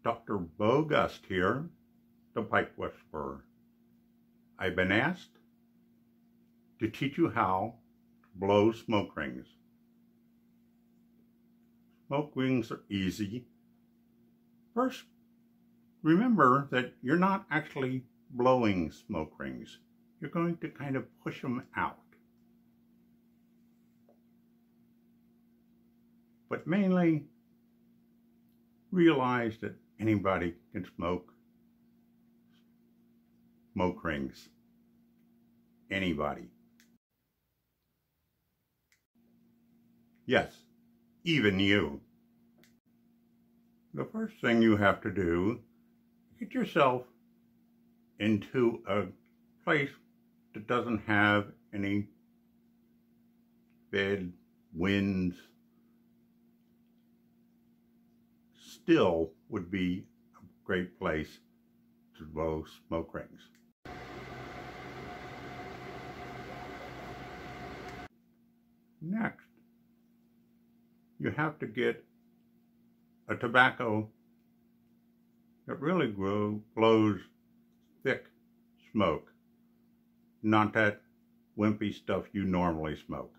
Dr. Bo Gust here, the Pipe Whisperer. I've been asked to teach you how to blow smoke rings. Smoke rings are easy. First, remember that you're not actually blowing smoke rings. You're going to kind of push them out. But mainly, realize that anybody can smoke smoke rings. Anybody. Yes, even you. The first thing you have to do, get yourself into a place that doesn't have any bad winds. Still would be a great place to blow smoke rings. Next, you have to get a tobacco that really blows thick smoke, not that wimpy stuff you normally smoke.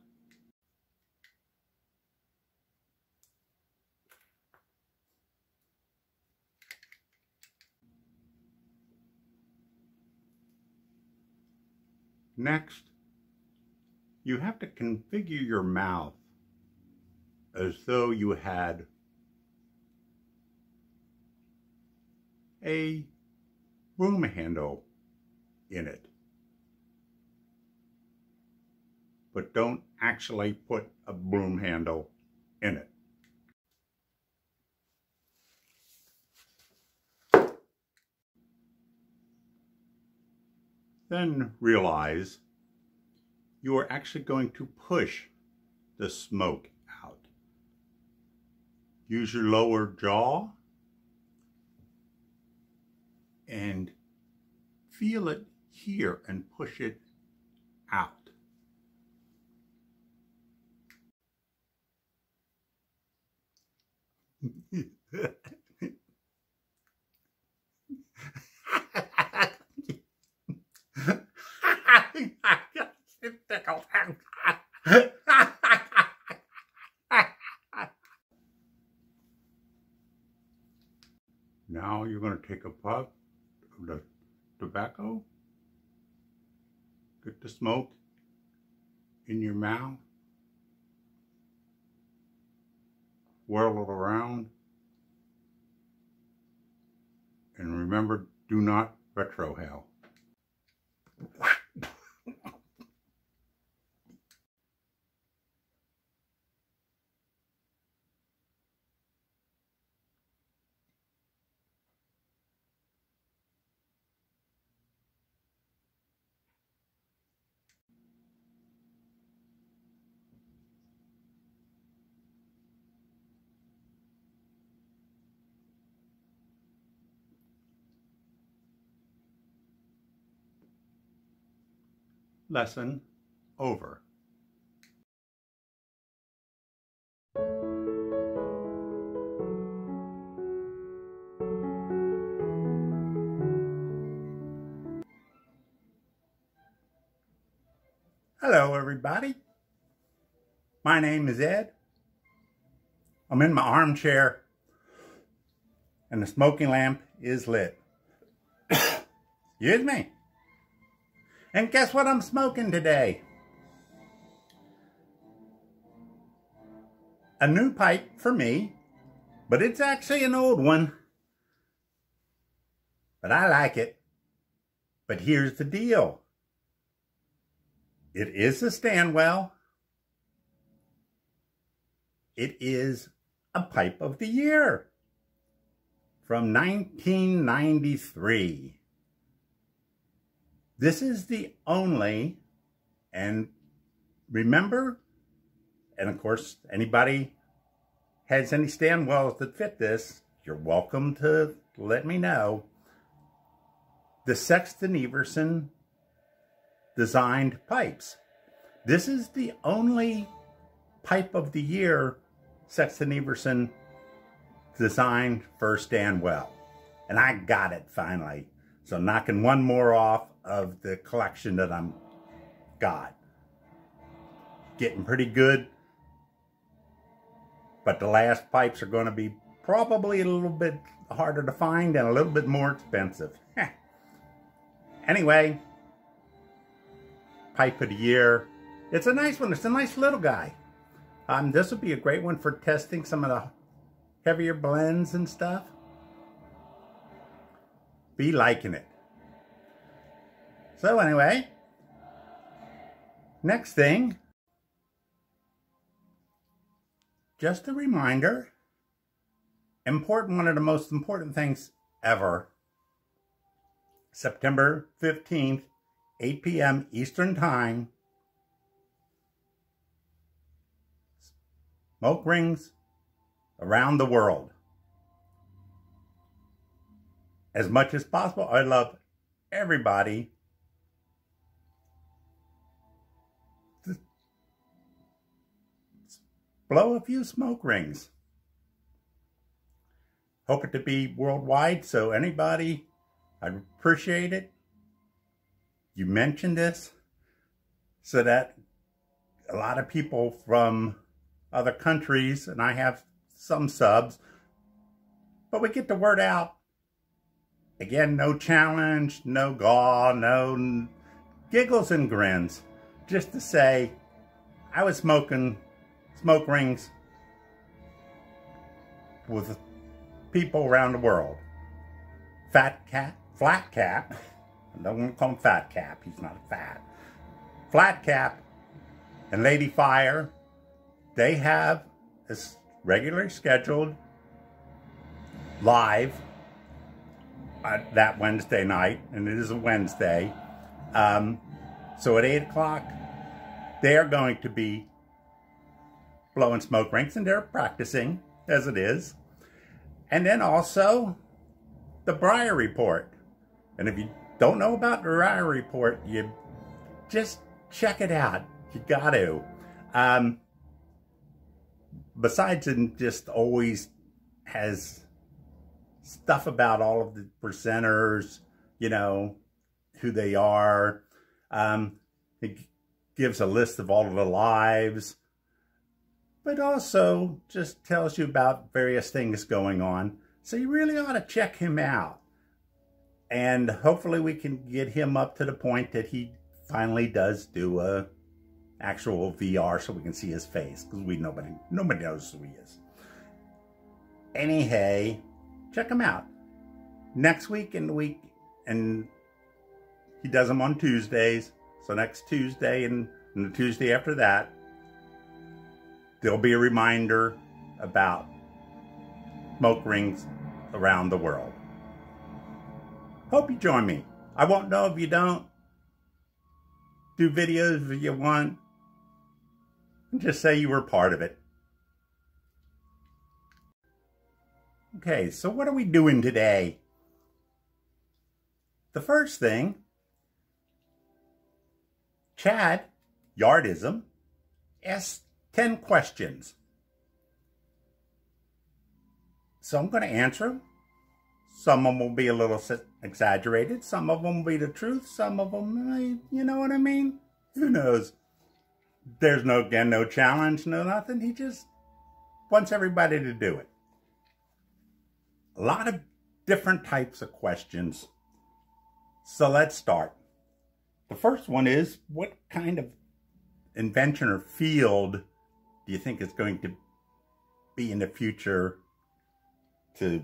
Next, you have to configure your mouth as though you had a broom handle in it. But don't actually put a broom handle in it. Then realize you are actually going to push the smoke out. Use your lower jaw and feel it here and push it out. Now you're going to take a puff of the tobacco, get the smoke in your mouth, whirl it around, and remember, do not retrohale. Lesson over. Hello everybody. My name is Ed. I'm in my armchair and the smoking lamp is lit. Excuse me. And guess what I'm smoking today? A new pipe for me, but it's actually an old one. But I like it. But here's the deal. It is a Stanwell. It is a pipe of the year from 1993. This is the only, and remember, and of course, anybody has any Stanwells that fit this, you're welcome to let me know. The Sexton Everson designed pipes. This is the only pipe of the year Sexton Everson designed for Stanwell. And I got it finally. So knocking one more off of the collection that I'm got. Getting pretty good. But the last pipes are going to be probably a little bit harder to find and a little bit more expensive. Anyway, pipe of the year. It's a nice one. It's a nice little guy. This would be a great one for testing some of the heavier blends and stuff. Be liking it. So anyway, next thing, just a reminder, one of the most important things ever, September 15th, 8 p.m. Eastern Time, smoke rings around the world. As much as possible, I love everybody to blow a few smoke rings. Hope it to be worldwide, so anybody, I'd appreciate it. You mentioned this so that a lot of people from other countries, and I have some subs, but we get the word out. Again, no challenge, no gall, no giggles and grins. Just to say, I was smoking smoke rings with people around the world. Flat Cap. I don't want to call him Fat Cap. He's not fat. Flat Cap and Lady Fire, they have a regularly scheduled live that Wednesday night, and it is a Wednesday. So at 8 o'clock, they are going to be blowing smoke rings, and they're practicing as it is. And then also the Briar Report. And if you don't know about the Briar Report, you just check it out. You got to. Besides, it just always has stuff about all of the presenters, you know, who they are. It gives a list of all of the lives, but also just tells you about various things going on. So you really ought to check him out. And hopefully we can get him up to the point that he finally does do a actual VR so we can see his face, because nobody knows who he is. Anyhow, check him out. Next week and he does them on Tuesdays. So next Tuesday and the Tuesday after that, there'll be a reminder about smoke rings around the world. Hope you join me. I won't know if you don't. Do videos if you want. And just say you were part of it. Okay, so what are we doing today? The first thing, Chad, Yardism, asked 10 questions. So I'm going to answer them. Some of them will be a little exaggerated. Some of them will be the truth. Some of them, you know what I mean? Who knows? There's no challenge, no nothing. He just wants everybody to do it. A lot of different types of questions. So let's start. The first one is, what kind of invention or field do you think is going to be in the future to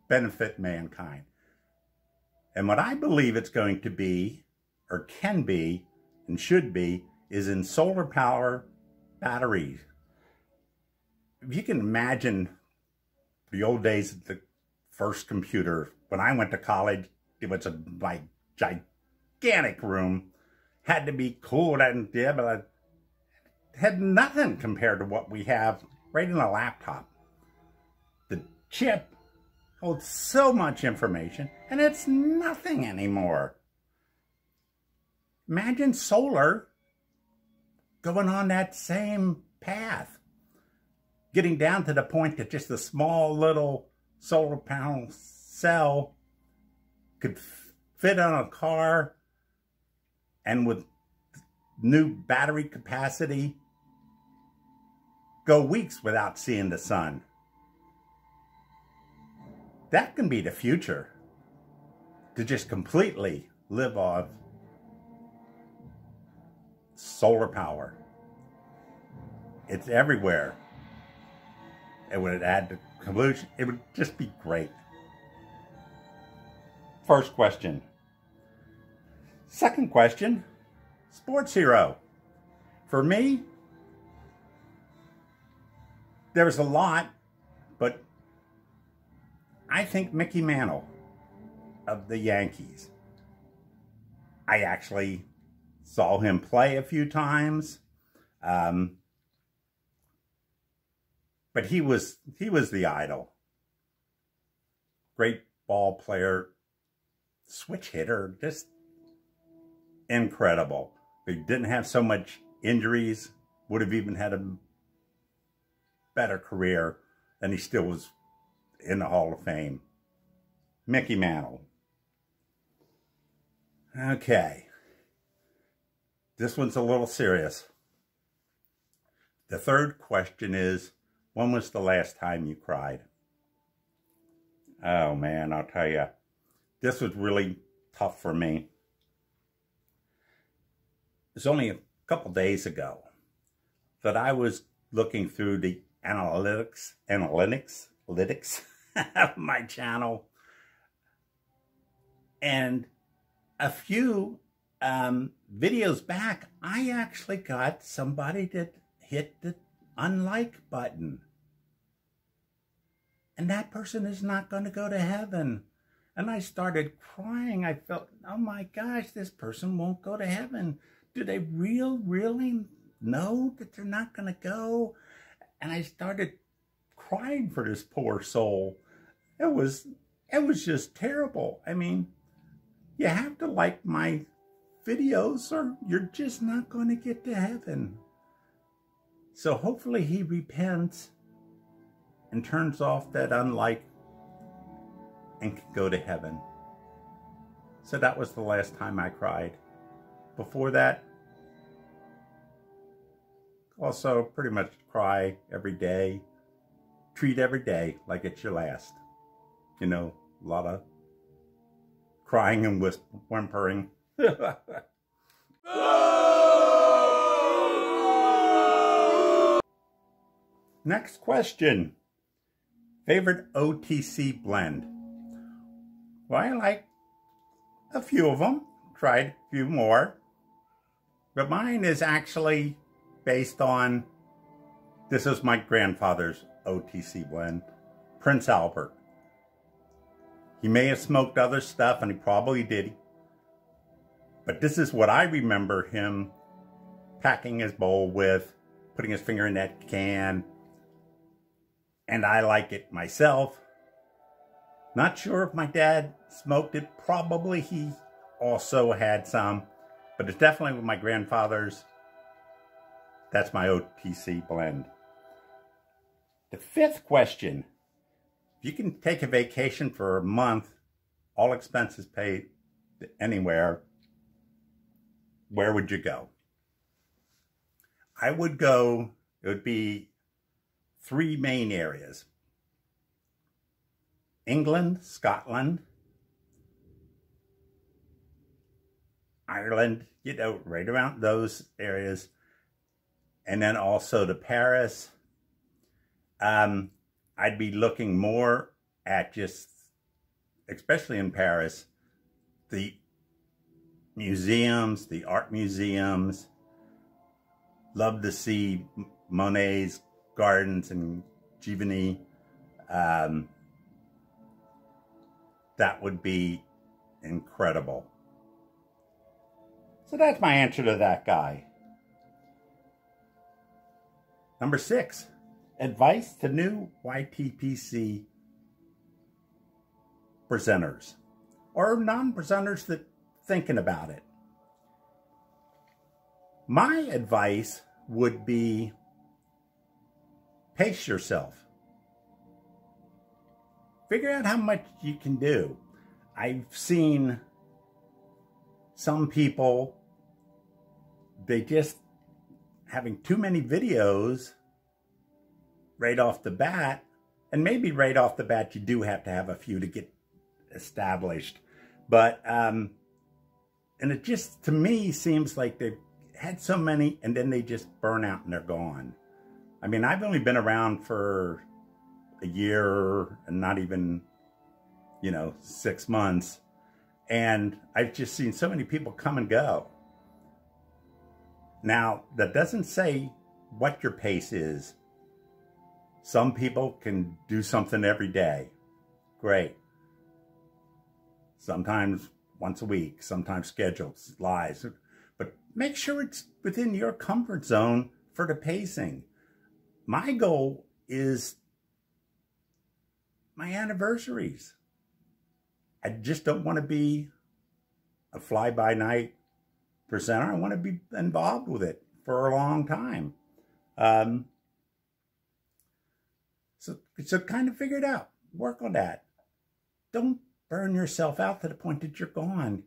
benefit mankind? And what I believe it's going to be, or can be, and should be, is in solar power batteries. If you can imagine the old days of the first computer, when I went to college, it was a gigantic room, had to be cooled, and it had nothing compared to what we have right in a laptop. The chip holds so much information, and it's nothing anymore. Imagine solar going on that same path, getting down to the point that just a small little solar panel cell could fit on a car, and with new battery capacity, go weeks without seeing the sun. That can be the future, to just completely live off solar power. It's everywhere. It would add to pollution. It would just be great. First question. Second question, sports hero. For me, there's a lot, but I think Mickey Mantle of the Yankees. I actually saw him play a few times, but he was the idol. Great ball player, switch hitter, just incredible. If he didn't have so much injuries, would have even had a better career, and he still was in the Hall of Fame. Mickey Mantle. Okay. This one's a little serious. The third question is, when was the last time you cried? Oh man, I'll tell you, this was really tough for me. It was only a couple days ago that I was looking through the analytics of my channel, and a few videos back, I actually got somebody that hit the unlike button, and that person is not going to go to heaven. And I started crying. I felt, oh my gosh, this person won't go to heaven. Do they really know that they're not going to go? And I started crying for this poor soul. It was just terrible. I mean, you have to like my videos or you're just not going to get to heaven. So hopefully he repents and turns off that unlike and can go to heaven. So that was the last time I cried. Before that, also pretty much cry every day. Treat every day like it's your last. You know, a lot of crying and whimpering. Next question. Favorite OTC blend? Well, I like a few of them. Tried a few more. But mine is actually based on, this is my grandfather's OTC blend, Prince Albert. He may have smoked other stuff, and he probably did. But this is what I remember him packing his bowl with, putting his finger in that can. And I like it myself. Not sure if my dad smoked it. Probably he also had some. But it's definitely with my grandfather's. That's my OTC blend. The fifth question. If you can take a vacation for a month, all expenses paid anywhere, where would you go? I would go, it would be 3 main areas. England, Scotland, Ireland, you know, right around those areas. And then also to Paris. I'd be looking more at just, especially in Paris, the museums, the art museums. Love to see Monet's gardens and Giverny. That would be incredible. So that's my answer to that guy. Number 6, advice to new YTPC presenters or non-presenters that thinking about it. My advice would be pace yourself. Figure out how much you can do. I've seen some people, they just having too many videos right off the bat. And maybe right off the bat, you do have to have a few to get established. But, and it just, to me, seems like they've had so many and then they just burn out and they're gone. I mean, I've only been around for a year and not even, 6 months. And I've just seen so many people come and go. Now, that doesn't say what your pace is. Some people can do something every day. Great. Sometimes once a week, sometimes scheduled, lies. But make sure it's within your comfort zone for the pacing. My goal is my anniversaries. I just don't want to be a fly-by-night presenter. I want to be involved with it for a long time. So kind of figure it out. Work on that. Don't burn yourself out to the point that you're gone.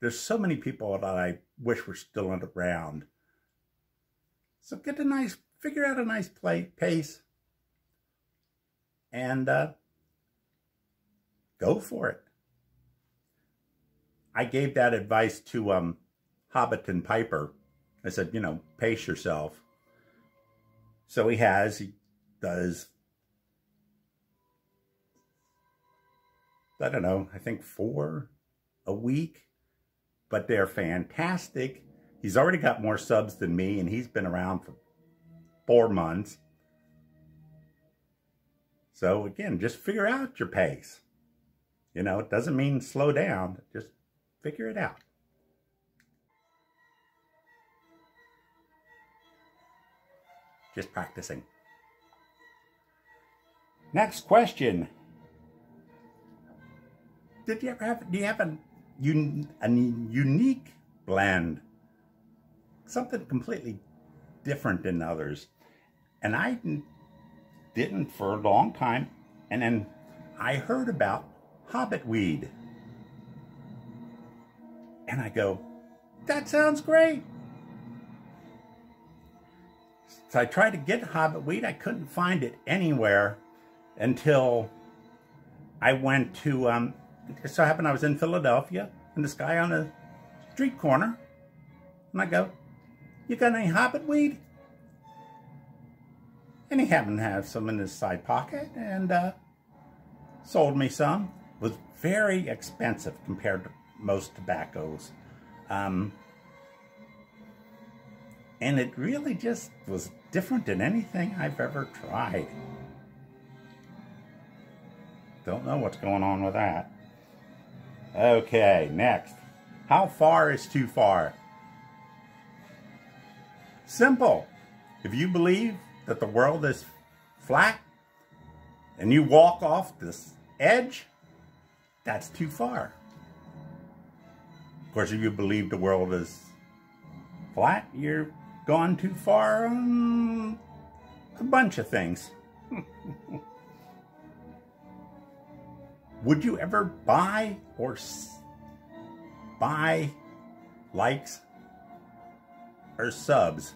There's so many people that I wish were still around. So figure out a nice pace and go for it. I gave that advice to Hobbit and Piper. I said, pace yourself. So he does, I don't know, I think 4 a week, but they're fantastic. He's already got more subs than me, and he's been around for 4 months. So again, just figure out your pace. It doesn't mean slow down, just figure it out. Just practicing. Next question. Do you have a unique blend? Something completely different than others. And I didn't for a long time. And then I heard about Hobbit weed. And I go, that sounds great. So I tried to get Hobbit weed. I couldn't find it anywhere until I went to, it so happened I was in Philadelphia, and this guy on a street corner, and I go, you got any Hobbit weed? And he happened to have some in his side pocket, and sold me some. It was very expensive compared to most tobaccos. And it really just was different than anything I've ever tried. Don't know what's going on with that. Okay, next. How far is too far? Simple. If you believe that the world is flat and you walk off this edge, that's too far. Of course, if you believe the world is flat, you're gone too far on a bunch of things. Would you ever buy likes or subs?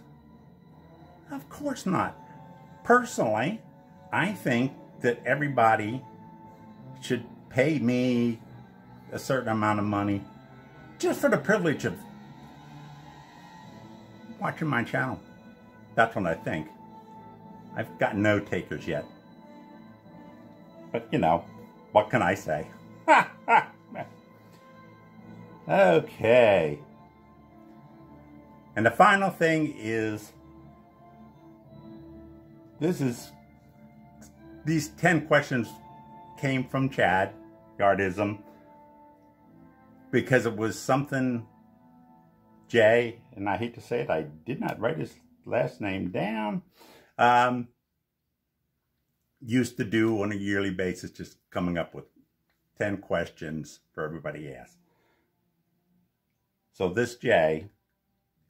Of course not. Personally, I think that everybody should pay me a certain amount of money just for the privilege of watching my channel. That's what I think. I've got no takers yet. But, what can I say? Okay. And the final thing is, these 10 questions came from Chad, Yardism, because it was something Jay, and I hate to say it, I did not write his last name down, used to do on a yearly basis, just coming up with 10 questions for everybody to ask. So this Jay,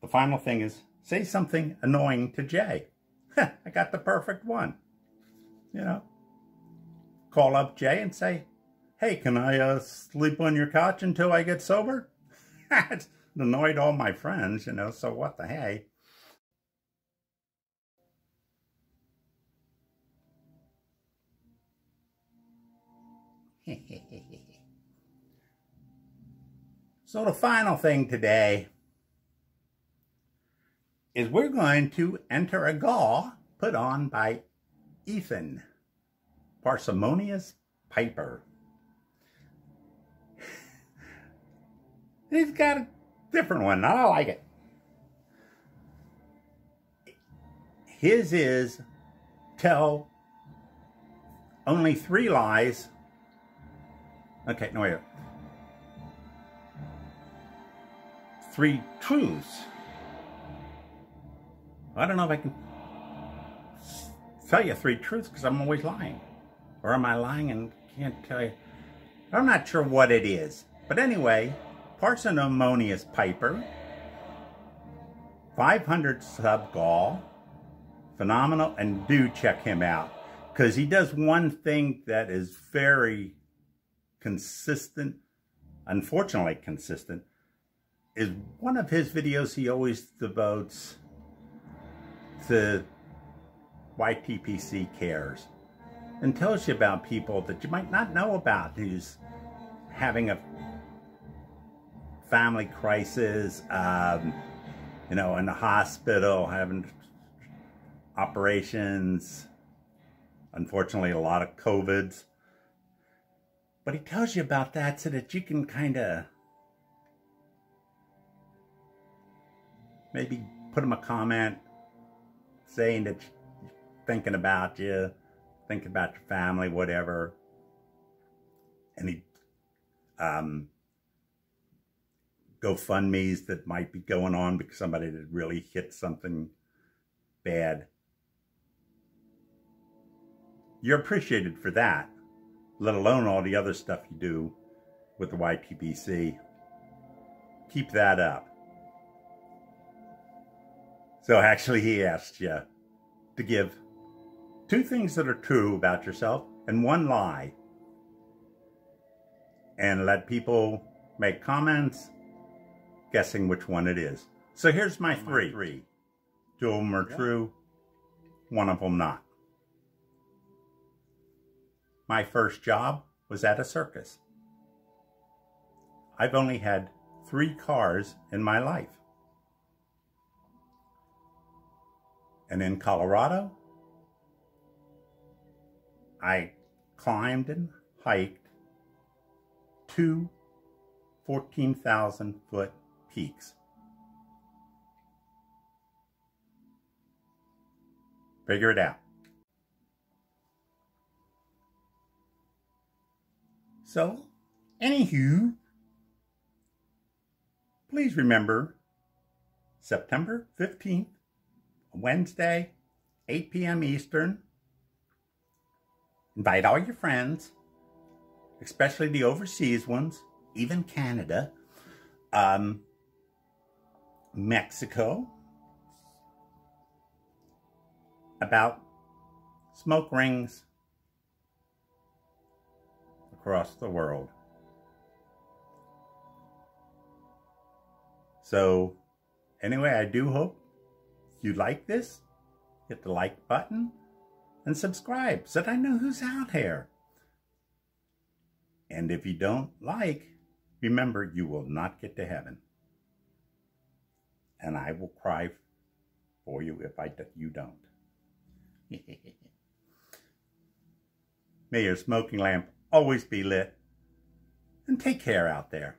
the final thing is, say something annoying to Jay. I got the perfect one. Call up Jay and say, hey, can I sleep on your couch until I get sober? It's annoyed all my friends, you know, so what the hey. So the final thing today is we're going to enter a gall put on by Ethan, Parsimonious Piper. He's got a different one. I like it. His is tell only 3 lies. Okay, no, wait. 3 truths. I don't know if I can tell you 3 truths because I'm always lying. Or am I lying and can't tell you? I'm not sure what it is. But anyway, Parsimonious Piper, 500 sub gall, phenomenal, and do check him out because he does one thing that is very consistent, unfortunately consistent, is one of his videos he always devotes to YTPC cares and tells you about people that you might not know about who's having a family crisis, you know, in the hospital, having operations, unfortunately a lot of COVIDs. But he tells you about that so that you can kind of maybe put him a comment saying that you're thinking about you, thinking about your family, whatever. And he GoFundMes that might be going on because somebody that really hit something bad. You're appreciated for that, let alone all the other stuff you do with the YTPC. Keep that up. So actually he asked you to give 2 things that are true about yourself and 1 lie. And let people make comments guessing which one it is. So here's my 3. 2 of them are true, 1 of them not. My first job was at a circus. I've only had 3 cars in my life. And in Colorado, I climbed and hiked 2 14,000-foot peaks. Figure it out. So, anywho, please remember September 15th, Wednesday, 8 p.m. Eastern. Invite all your friends, especially the overseas ones, even Canada, Mexico, about smoke rings across the world. So, anyway, I do hope you like this. Hit the like button and subscribe so that I know who's out here. And if you don't like, remember, you will not get to heaven. And I will cry for you if you don't. May your smoking lamp always be lit. And take care out there.